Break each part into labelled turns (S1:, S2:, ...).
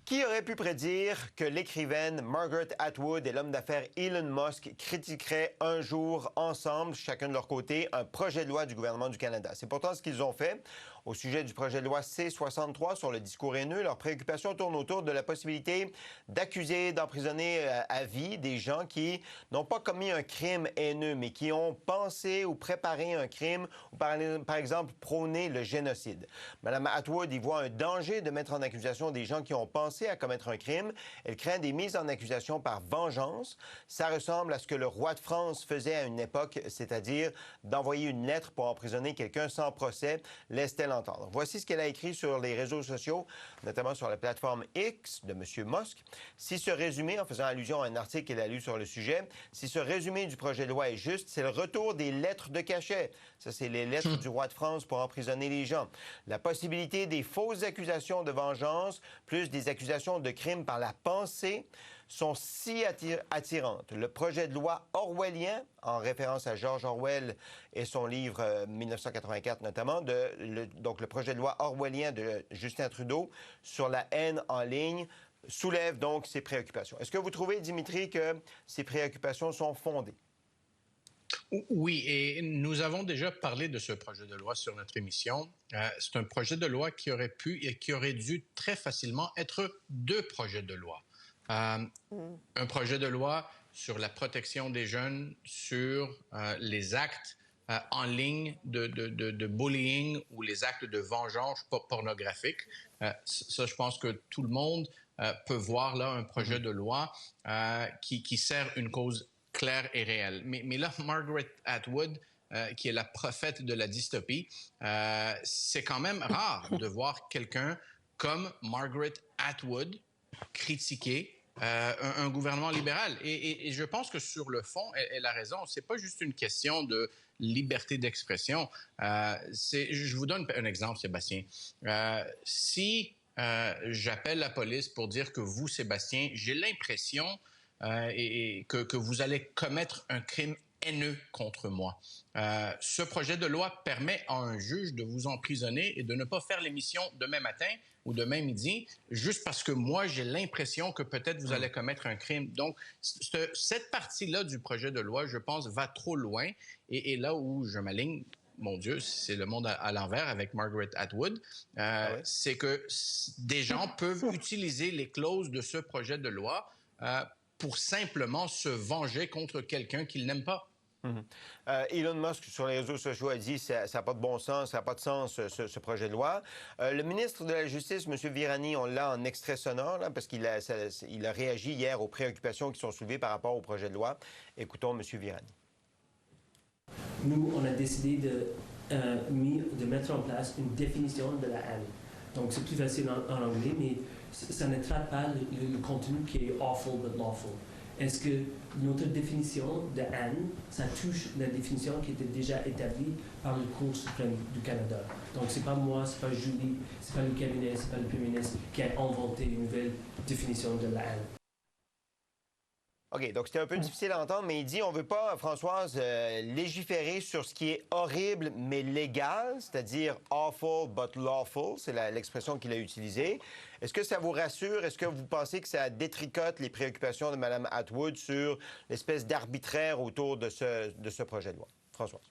S1: Qui aurait pu prédire que l'écrivaine Margaret Atwood et l'homme d'affaires Elon Musk critiqueraient un jour ensemble, chacun de leur côté, un projet de loi du gouvernement du Canada? C'est pourtant ce qu'ils ont fait. Au sujet du projet de loi C-63 sur le discours haineux, leur préoccupation tourne autour de la possibilité d'accuser, d'emprisonner à vie des gens qui n'ont pas commis un crime haineux, mais qui ont pensé ou préparé un crime ou par exemple prôné le génocide. Mme Atwood y voit un danger de mettre en accusation des gens qui ont pensé à commettre un crime. Elle craint des mises en accusation par vengeance. Ça ressemble à ce que le roi de France faisait à une époque, c'est-à-dire d'envoyer une lettre pour emprisonner quelqu'un sans procès, laisse-t-elle entendre. Voici ce qu'elle a écrit sur les réseaux sociaux, notamment sur la plateforme X de M. Musk. Si ce résumé, en faisant allusion à un article qu'elle a lu sur le sujet, si ce résumé du projet de loi est juste, c'est le retour des lettres de cachet. Ça, c'est les lettres du roi de France pour emprisonner les gens. La possibilité des fausses accusations de vengeance, plus des accusations de crime par la pensée, sont si attirantes. Le projet de loi orwellien, en référence à George Orwell et son livre 1984 notamment, donc le projet de loi orwellien de Justin Trudeau sur la haine en ligne, soulève donc ces préoccupations. Est-ce que vous trouvez, Dimitri, que ces préoccupations sont fondées?
S2: Oui, et nous avons déjà parlé de ce projet de loi sur notre émission. C'est un projet de loi qui aurait pu et qui aurait dû très facilement être deux projets de loi. Un projet de loi sur la protection des jeunes, sur les actes en ligne de bullying ou les actes de vengeance pornographique. Ça, je pense que tout le monde peut voir là un projet de loi qui sert une cause claire et réelle. Mais là, Margaret Atwood, qui est la prophète de la dystopie, c'est quand même rare de voir quelqu'un comme Margaret Atwood critiquer un gouvernement libéral. Et je pense que sur le fond, elle a raison. C'est pas juste une question de liberté d'expression. Je vous donne un exemple, Sébastien. Si j'appelle la police pour dire que vous, Sébastien, j'ai l'impression que vous allez commettre un crime haineux contre moi. Ce projet de loi permet à un juge de vous emprisonner et de ne pas faire l'émission demain matin ou demain midi, juste parce que moi, j'ai l'impression que peut-être vous allez commettre un crime. Donc, cette partie-là du projet de loi, je pense, va trop loin. Et là où je m'aligne, mon Dieu, c'est le monde à l'envers avec Margaret Atwood, c'est que des gens peuvent utiliser les clauses de ce projet de loi pour simplement se venger contre quelqu'un qu'ils n'aiment pas.
S1: Elon Musk, sur les réseaux sociaux, a dit que ça n'a pas de bon sens, ça n'a pas de sens, ce projet de loi. Le ministre de la Justice, M. Virani, on l'a en extrait sonore, là, parce qu'il a réagi hier aux préoccupations qui sont soulevées par rapport au projet de loi. Écoutons M. Virani.
S3: Nous, on a décidé de mettre en place une définition de la haine. Donc, c'est plus facile en anglais, mais ça ne traite pas le contenu qui est awful but lawful. Est-ce que notre définition de haine, ça touche la définition qui était déjà établie par le Cour suprême du Canada? Donc, c'est pas moi, c'est pas Julie, c'est pas le cabinet, c'est pas le Premier ministre qui a inventé une nouvelle définition de la haine.
S1: OK, donc c'était un peu difficile à entendre, mais il dit on ne veut pas, Françoise, légiférer sur ce qui est horrible mais légal, c'est-à-dire awful but lawful, c'est l'expression qu'il a utilisée. Est-ce que ça vous rassure? Est-ce que vous pensez que ça détricote les préoccupations de Mme Atwood sur l'espèce d'arbitraire autour de ce projet de loi? Françoise.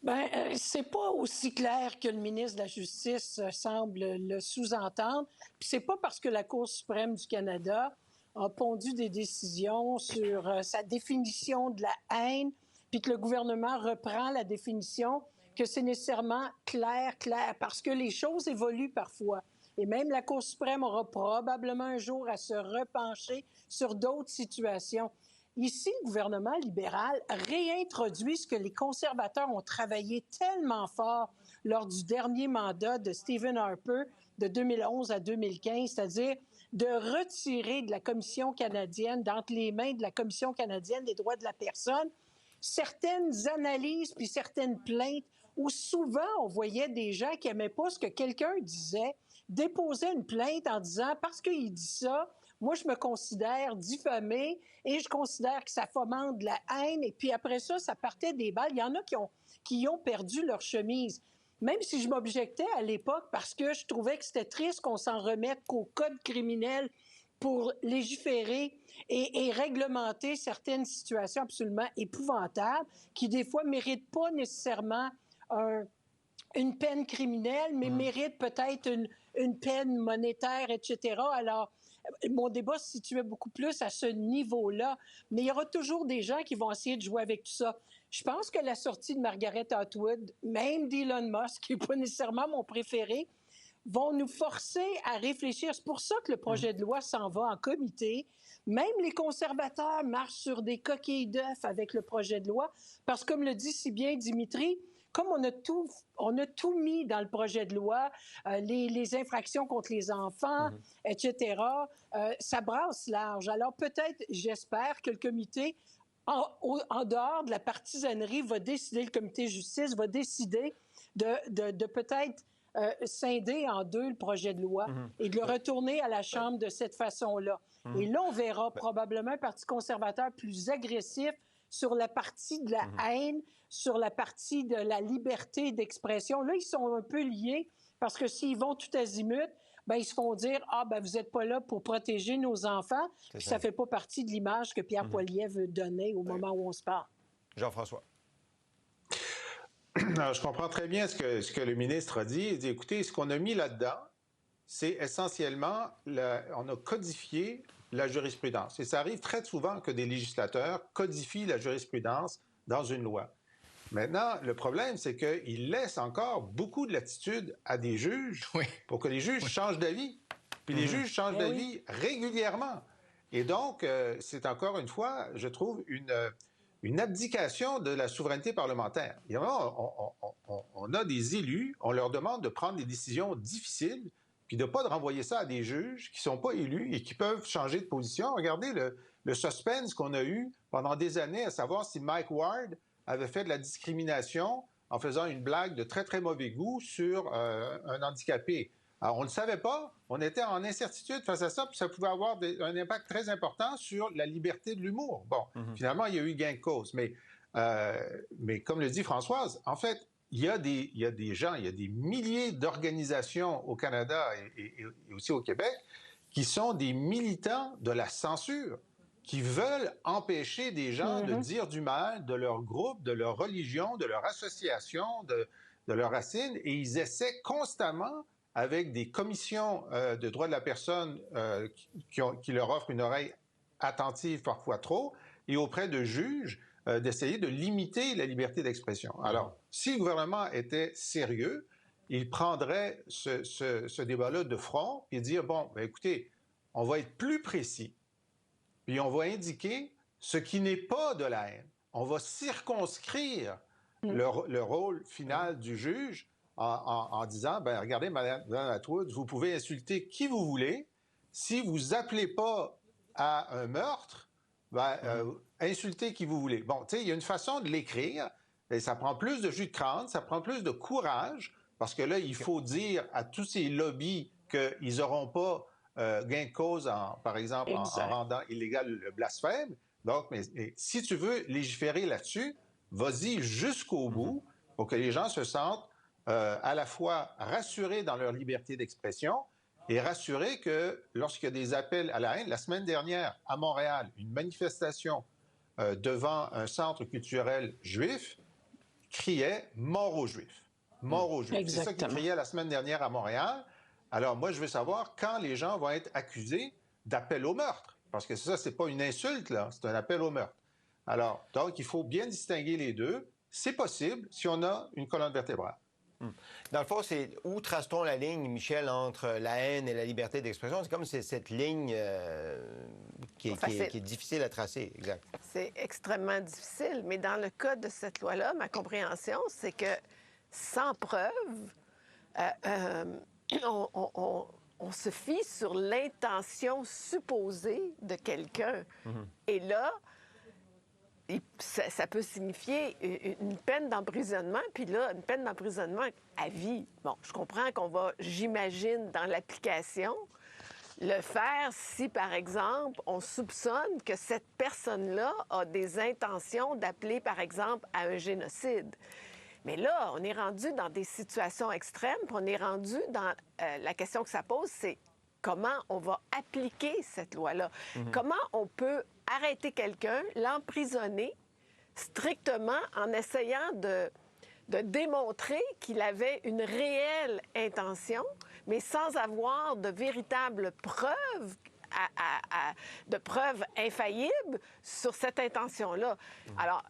S4: Bien, c'est pas aussi clair que le ministre de la Justice semble le sous-entendre. Puis c'est pas parce que la Cour suprême du Canada a pondu des décisions sur sa définition de la haine, puis que le gouvernement reprend la définition, que c'est nécessairement clair, parce que les choses évoluent parfois. Et même la Cour suprême aura probablement un jour à se repencher sur d'autres situations. Ici, le gouvernement libéral réintroduit ce que les conservateurs ont travaillé tellement fort lors du dernier mandat de Stephen Harper de 2011 à 2015, c'est-à-dire de retirer de la Commission canadienne, d'entre les mains de la Commission canadienne des droits de la personne, certaines analyses puis certaines plaintes où souvent on voyait des gens qui n'aimaient pas ce que quelqu'un disait, déposer une plainte en disant « parce qu'il dit ça, moi je me considère diffamé et je considère que ça fomente de la haine » et puis après ça, ça partait des balles. Il y en a qui ont perdu leur chemise. même si je m'objectais à l'époque parce que je trouvais que c'était triste qu'on s'en remette qu'au code criminel pour légiférer et réglementer certaines situations absolument épouvantables qui, des fois, ne méritent pas nécessairement une peine criminelle, mais méritent peut-être une peine monétaire, etc. Alors, mon débat se situait beaucoup plus à ce niveau-là, mais il y aura toujours des gens qui vont essayer de jouer avec tout ça. Je pense que la sortie de Margaret Atwood, même d'Elon Musk, qui n'est pas nécessairement mon préféré, vont nous forcer à réfléchir. C'est pour ça que le projet de loi s'en va en comité. Même les conservateurs marchent sur des coquilles d'œufs avec le projet de loi, parce que, comme le dit si bien Dimitri, comme on a tout mis dans le projet de loi, les infractions contre les enfants, etc., ça brasse large. Alors peut-être, j'espère que le comité, en dehors de la partisanerie, va décider, le comité de justice va décider de peut-être scinder en deux le projet de loi et de le retourner à la Chambre de cette façon-là. Et là, on verra probablement un Parti conservateur plus agressif sur la partie de la haine, sur la partie de la liberté d'expression. Là, ils sont un peu liés parce que s'ils vont tout azimut, ben, ils se font dire « Ah, ben, vous n'êtes pas là pour protéger nos enfants. » Puis ça ne fait pas partie de l'image que Pierre Poilievre veut donner au moment où on se parle.
S1: Jean-François.
S5: Alors, je comprends très bien ce que le ministre a dit. Il dit, écoutez, ce qu'on a mis là-dedans, c'est essentiellement, on a codifié la jurisprudence. Et ça arrive très souvent que des législateurs codifient la jurisprudence dans une loi. Maintenant, le problème, c'est qu'ils laissent encore beaucoup de latitude à des juges pour que les juges changent d'avis. Puis les juges changent d'avis régulièrement. Et donc, c'est encore une fois, je trouve, une abdication de la souveraineté parlementaire. On a des élus, on leur demande de prendre des décisions difficiles, puis de ne pas renvoyer ça à des juges qui ne sont pas élus et qui peuvent changer de position. Regardez le suspense qu'on a eu pendant des années à savoir si Mike Ward avait fait de la discrimination en faisant une blague de très, très mauvais goût sur un handicapé. Alors, on ne le savait pas, on était en incertitude face à ça, puis ça pouvait avoir un impact très important sur la liberté de l'humour. Bon, finalement, il y a eu gain de cause. Mais comme le dit Françoise, en fait, il y a des gens, il y a des milliers d'organisations au Canada et aussi au Québec qui sont des militants de la censure, qui veulent empêcher des gens de dire du mal de leur groupe, de leur religion, de leur association, de leur racine, et ils essaient constamment avec des commissions de droits de la personne qui leur offrent une oreille attentive, parfois trop, et auprès de juges, d'essayer de limiter la liberté d'expression. Alors, si le gouvernement était sérieux, il prendrait ce débat-là de front et dire, bon, ben, écoutez, on va être plus précis, puis on va indiquer ce qui n'est pas de la haine. On va circonscrire le rôle final du juge en disant, ben regardez, Mme Atwood, vous pouvez insulter qui vous voulez. Si vous appelez pas à un meurtre, insultez qui vous voulez. Bon, tu sais, il y a une façon de l'écrire, et ça prend plus de jus de crâne, ça prend plus de courage, parce que là, il faut dire à tous ces lobbies qu'ils n'auront pas gain de cause, par exemple, en rendant illégal le blasphème. Donc, mais si tu veux légiférer là-dessus, vas-y jusqu'au bout pour que les gens se sentent à la fois rassurés dans leur liberté d'expression et rassurés que lorsqu'il y a des appels à la haine, la semaine dernière, à Montréal, une manifestation devant un centre culturel juif criait « Mort aux Juifs ». Mort aux Juifs. C'est ça qu'ils criaient la semaine dernière à Montréal. Alors, moi, je veux savoir quand les gens vont être accusés d'appel au meurtre. Parce que ça, c'est pas une insulte, là, c'est un appel au meurtre. Alors, donc, il faut bien distinguer les deux. C'est possible si on a une colonne vertébrale.
S1: Dans le fond, c'est où trace-t-on la ligne, Michel, entre la haine et la liberté d'expression? C'est comme cette ligne qui est difficile à tracer. Exact.
S6: C'est extrêmement difficile, mais dans le cas de cette loi-là, ma compréhension, c'est que sans preuve, on se fie sur l'intention supposée de quelqu'un. Et là, ça peut signifier une peine d'emprisonnement, puis là, une peine d'emprisonnement à vie. Bon, je comprends qu'on va, j'imagine, dans l'application, le faire si, par exemple, on soupçonne que cette personne-là a des intentions d'appeler, par exemple, à un génocide. Mais là, on est rendu dans des situations extrêmes, puis on est rendu dans la question que ça pose, c'est comment on va appliquer cette loi-là. Comment on peut arrêter quelqu'un, l'emprisonner strictement en essayant de démontrer qu'il avait une réelle intention, mais sans avoir de véritables preuves, de preuves infaillibles sur cette intention-là. Alors,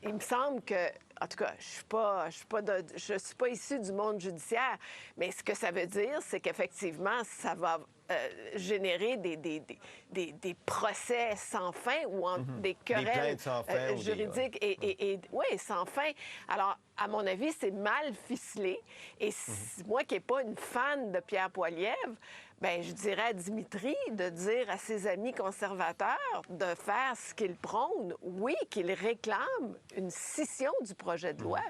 S6: il me semble que, en tout cas, je suis pas issue du monde judiciaire, mais ce que ça veut dire, c'est qu'effectivement, ça va générer des procès sans fin ou des querelles
S1: sans fin,
S6: juridiques oui, sans fin. Alors, à mon avis, c'est mal ficelé. Et moi qui n'ai pas une fan de Pierre Poilievre, ben, je dirais à Dimitri de dire à ses amis conservateurs de faire ce qu'il prône. Oui, qu'il réclame une scission du projet de loi.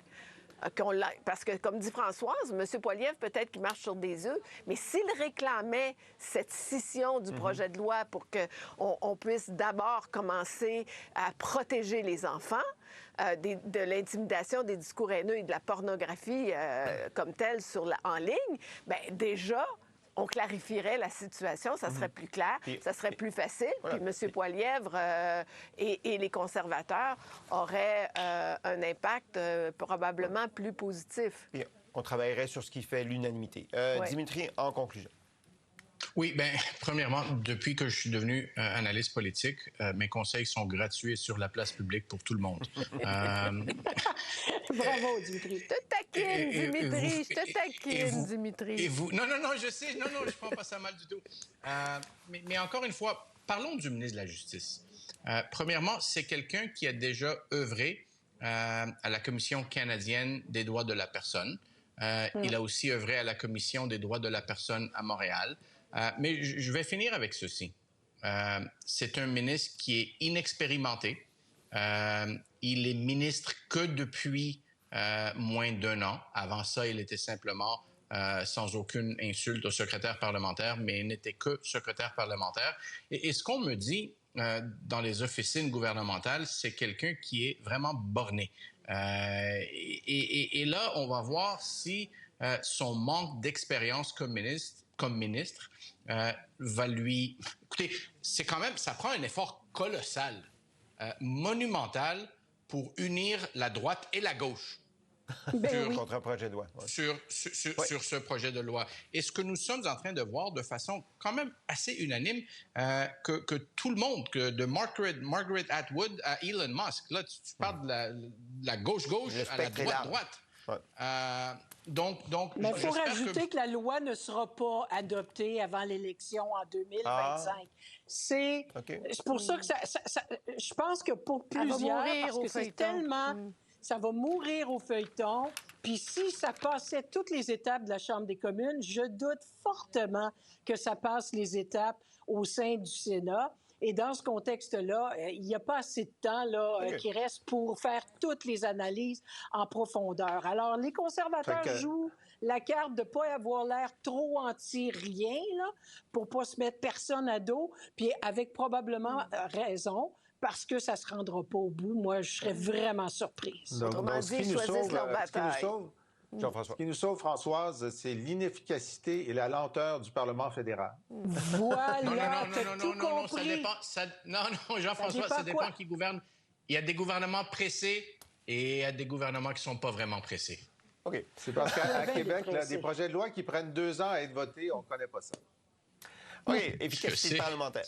S6: Parce que, comme dit Françoise, M. Poilievre, peut-être qu'il marche sur des œufs, mais s'il réclamait cette scission du projet de loi pour qu'on puisse d'abord commencer à protéger les enfants de l'intimidation, des discours haineux et de la pornographie comme telle en ligne, bien, déjà, on clarifierait la situation, ça serait plus clair, ça serait plus facile. Voilà. Puis M. Poilievre et les conservateurs auraient un impact probablement plus positif.
S1: Et on travaillerait sur ce qui fait l'unanimité. Dimitri, en conclusion.
S2: Oui, bien, premièrement, depuis que je suis devenu analyste politique, mes conseils sont gratuits sur la place publique pour tout le monde.
S4: Bravo, Dimitri.
S6: Je te taquine, Dimitri. Je te taquine, Dimitri.
S2: Et vous? Non, je sais. Non, je ne prends pas ça mal du tout. Mais encore une fois, parlons du ministre de la Justice. Premièrement, c'est quelqu'un qui a déjà œuvré à la Commission canadienne des droits de la personne. Il a aussi œuvré à la Commission des droits de la personne à Montréal. Mais je vais finir avec ceci. C'est un ministre qui est inexpérimenté. Il est ministre que depuis moins d'1 an. Avant ça, il était simplement sans aucune insulte au secrétaire parlementaire, mais il n'était que secrétaire parlementaire. Et ce qu'on me dit dans les officines gouvernementales, c'est quelqu'un qui est vraiment borné. Et là, on va voir si son manque d'expérience comme ministre va lui... Écoutez, c'est quand même... Ça prend un effort colossal, monumental, pour unir la droite et la gauche.
S1: Contre un projet de loi. Ouais.
S2: Sur ce projet de loi. Et ce que nous sommes en train de voir de façon quand même assez unanime, que tout le monde, de Margaret Atwood à Elon Musk, là, tu parles de la gauche-gauche à la droite-droite.
S1: Ouais.
S4: Mais il faut rajouter que la loi ne sera pas adoptée avant l'élection en 2025. C'est pour ça que je pense que pour plusieurs, parce que c'est tellement... Ça va mourir au feuilleton. Puis si ça passait toutes les étapes de la Chambre des communes, je doute fortement que ça passe les étapes au sein du Sénat. Et dans ce contexte-là, il n'y a pas assez de temps qui reste pour faire toutes les analyses en profondeur. Alors, les conservateurs jouent la carte de ne pas avoir l'air trop anti-rien, là, pour ne pas se mettre personne à dos, puis avec probablement raison, parce que ça ne se rendra pas au bout. Moi, je serais vraiment surprise.
S6: Autrement dit, ils choisissent leur bataille.
S5: Ce qui nous sauve, Françoise, c'est l'inefficacité et la lenteur du Parlement fédéral.
S4: Voilà,
S2: non, ça dépend. Non, Jean-François, ça dépend qui gouverne. Il y a des gouvernements pressés et il y a des gouvernements qui ne sont pas vraiment pressés.
S1: OK.
S5: C'est parce qu'à Québec, là, des projets de loi qui prennent 2 ans à être votés, on ne connaît pas ça.
S1: Oui, efficacité parlementaire.